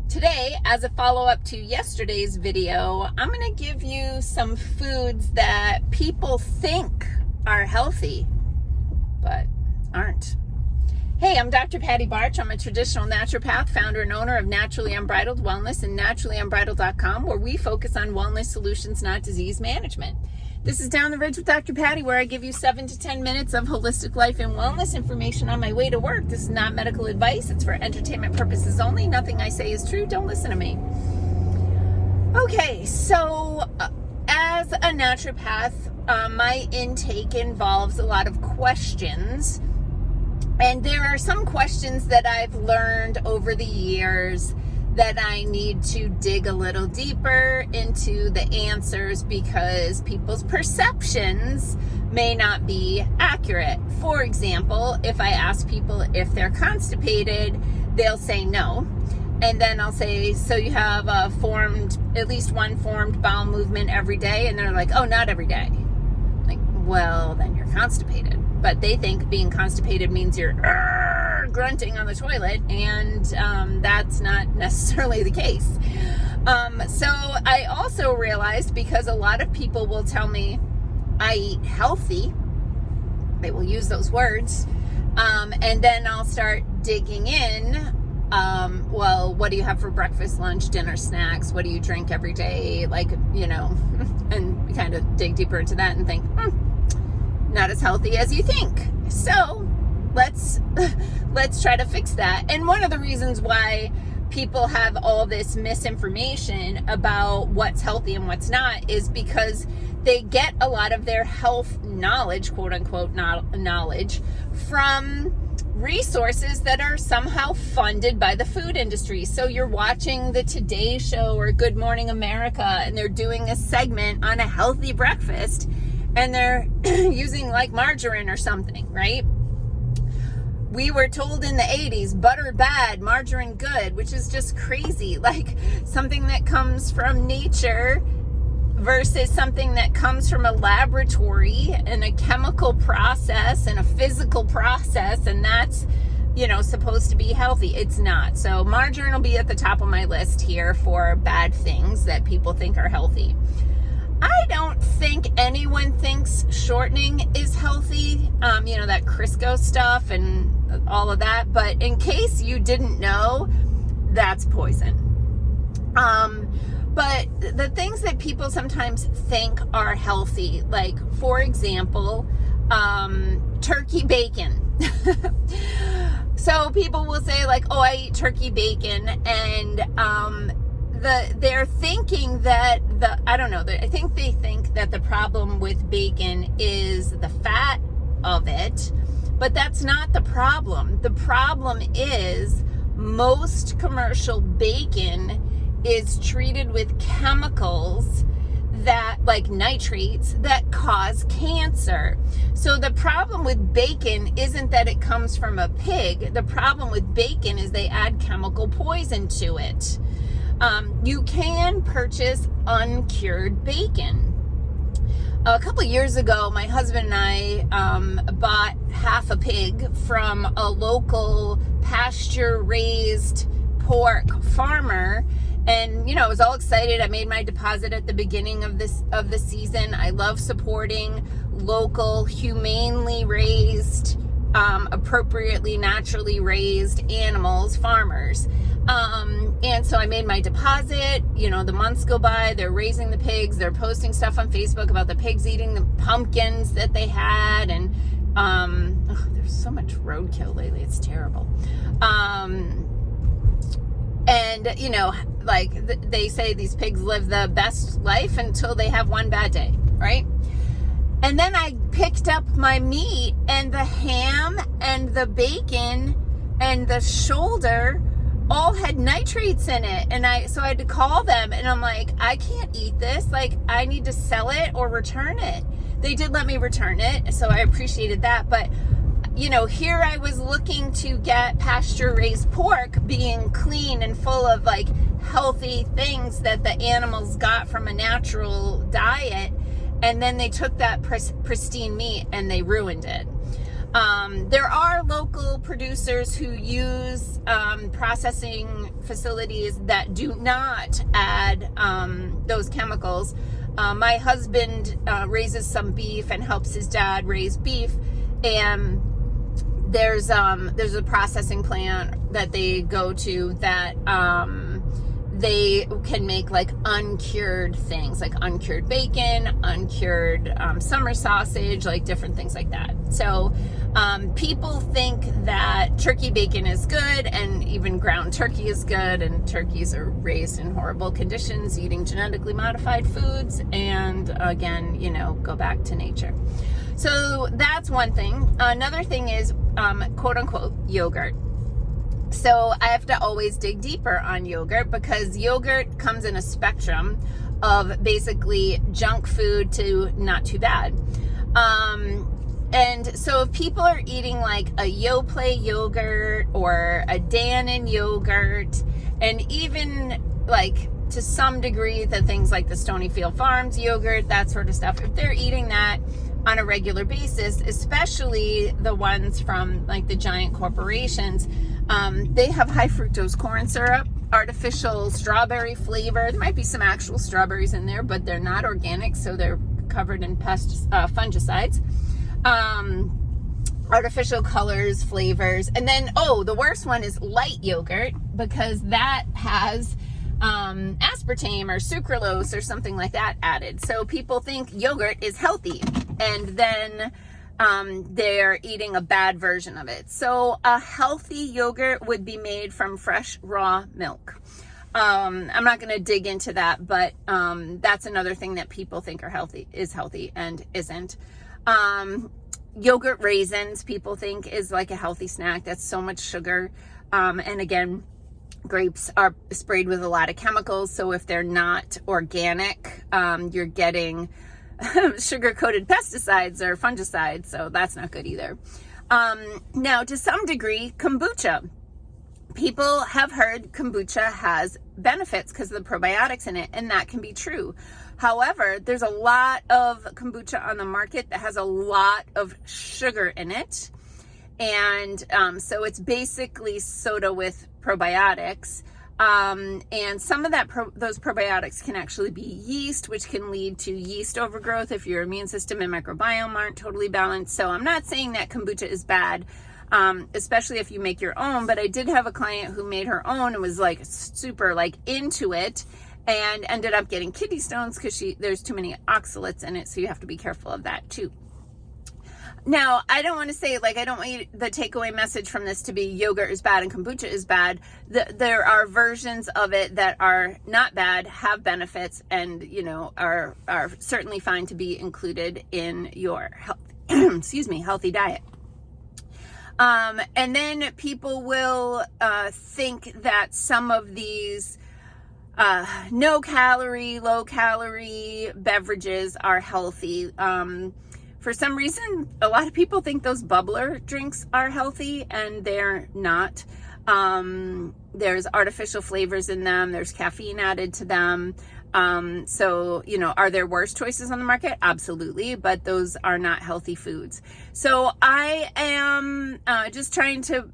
Today, as a follow-up to yesterday's video, I'm going to give you some foods that people think are healthy, but aren't. Hey, I'm Dr. Patty Barch. I'm a traditional naturopath, founder and owner of Naturally Unbridled Wellness and naturallyunbridled.com, where we focus on wellness solutions, not disease management. This is Down the Ridge with Dr. Patty, where I give you 7 to 10 minutes of holistic life and wellness information on my way to work. This is not medical advice. It's for entertainment purposes only. Nothing I say is true. Don't listen to me. Okay, so as a naturopath, my intake involves a lot of questions. And there are some questions that I've learned over the years that I need to dig a little deeper into the answers because people's perceptions may not be accurate. For example, if I ask people if they're constipated, they'll say no. And then I'll say, so you have at least one formed bowel movement every day? And they're like, oh, not every day. Like, well, then you're constipated. But they think being constipated means you're grunting on the toilet, and that's not necessarily the case. So I also realized, because a lot of people will tell me I eat healthy, they will use those words, and then I'll start digging in. Well, what do you have for breakfast, lunch, dinner, snacks? What do you drink every day? Like, and kind of dig deeper into that and think, not as healthy as you think. So let's try to fix that. And one of the reasons why people have all this misinformation about what's healthy and what's not is because they get a lot of their health knowledge, quote unquote knowledge, from resources that are somehow funded by the food industry. So you're watching the Today Show or Good Morning America, and they're doing a segment on a healthy breakfast, and they're using like margarine or something, right? We were told in the 80s, butter bad, margarine good, which is just crazy. Like something that comes from nature versus something that comes from a laboratory and a chemical process and a physical process, and that's, supposed to be healthy. It's not. So margarine will be at the top of my list here for bad things that people think are healthy. I don't think anyone thinks shortening is healthy, that Crisco stuff and all of that. But in case you didn't know, that's poison. But the things that people sometimes think are healthy, like, for example, turkey bacon. So people will say like, oh, I eat turkey bacon, and they're thinking that I think they think that the problem with bacon is the fat of it, but that's not the problem. The problem is most commercial bacon is treated with chemicals that, like nitrates, that cause cancer. So the problem with bacon isn't that it comes from a pig. The problem with bacon is they add chemical poison to it. You can purchase uncured bacon. A couple of years ago, my husband and I bought half a pig from a local pasture-raised pork farmer, and I was all excited. I made my deposit at the beginning of the season. I love supporting local, humanely raised, appropriately, naturally raised animals, farmers. And so I made my deposit. The months go by, they're raising the pigs, they're posting stuff on Facebook about the pigs eating the pumpkins that they had, and there's so much roadkill lately, it's terrible. They say these pigs live the best life until they have one bad day, right? And then I picked up my meat, and the ham and the bacon and the shoulder all had nitrates in it. And so I had to call them, and I'm like, I can't eat this. Like, I need to sell it or return it. They did let me return it, so I appreciated that. But, here I was looking to get pasture-raised pork, being clean and full of like healthy things that the animals got from a natural diet. And then they took that pristine meat and they ruined it. There are local producers who use processing facilities that do not add those chemicals. My husband raises some beef and helps his dad raise beef, and there's a processing plant that they go to that they can make like uncured things, like uncured bacon, uncured summer sausage, like different things like that. So people think that turkey bacon is good, and even ground turkey is good, and turkeys are raised in horrible conditions eating genetically modified foods, and again, go back to nature. So that's one thing. Another thing is quote unquote yogurt. So I have to always dig deeper on yogurt, because yogurt comes in a spectrum of basically junk food to not too bad. And so if people are eating like a Yoplait yogurt or a Dannon yogurt, and even like to some degree the things like the Stonyfield Farms yogurt, that sort of stuff, if they're eating that on a regular basis, especially the ones from like the giant corporations, they have high fructose corn syrup, artificial strawberry flavor. There might be some actual strawberries in there, but they're not organic, so they're covered in fungicides. Artificial colors, flavors, and then the worst one is light yogurt, because that has aspartame or sucralose or something like that added. So people think yogurt is healthy, and then they're eating a bad version of it. So a healthy yogurt would be made from fresh raw milk. I'm not going to dig into that, but that's another thing that people think is healthy and isn't. Yogurt raisins, people think is like a healthy snack. That's so much sugar. And again, grapes are sprayed with a lot of chemicals. So if they're not organic, you're getting sugar-coated pesticides or fungicides. So that's not good either. Now, to some degree, kombucha. People have heard kombucha has benefits because of the probiotics in it, and that can be true. However, there's a lot of kombucha on the market that has a lot of sugar in it. And so it's basically soda with probiotics. And some of those probiotics can actually be yeast, which can lead to yeast overgrowth if your immune system and microbiome aren't totally balanced. So I'm not saying that kombucha is bad, especially if you make your own. But I did have a client who made her own and was like super like into it, and ended up getting kidney stones because there's too many oxalates in it. So you have to be careful of that too. Now, I don't want to say, I don't want the takeaway message from this to be yogurt is bad and kombucha is bad. There are versions of it that are not bad, have benefits, and, are certainly fine to be included in your healthy diet. And then people will think that some of these no calorie, low calorie beverages are healthy. For some reason, a lot of people think those bubbler drinks are healthy, and they're not. There's artificial flavors in them. There's caffeine added to them. So, are there worse choices on the market? Absolutely, but those are not healthy foods. So I am just trying to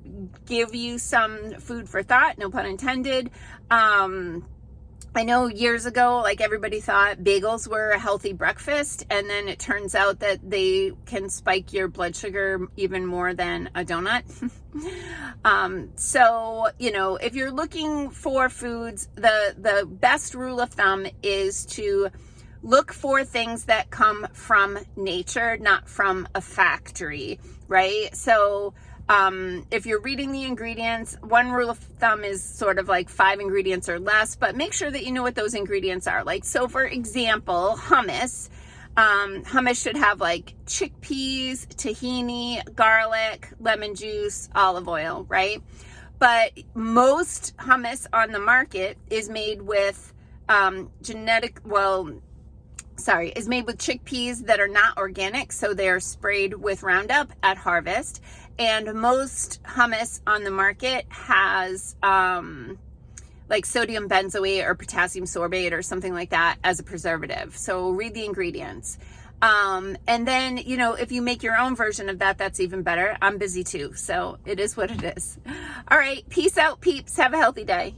give you some food for thought, no pun intended. I know years ago, everybody thought bagels were a healthy breakfast, and then it turns out that they can spike your blood sugar even more than a donut. So, if you're looking for foods, the best rule of thumb is to look for things that come from nature, not from a factory, right? So, if you're reading the ingredients, one rule of thumb is sort of 5 ingredients or less, but make sure that you know what those ingredients are. So for example, hummus. Hummus should have chickpeas, tahini, garlic, lemon juice, olive oil, right? But most hummus on the market is made with is made with chickpeas that are not organic, so they're sprayed with Roundup at harvest. And most hummus on the market has sodium benzoate or potassium sorbate or something like that as a preservative. So read the ingredients. And then, you know, if you make your own version of that, that's even better. I'm busy too, so it is what it is. All right, peace out, peeps. Have a healthy day.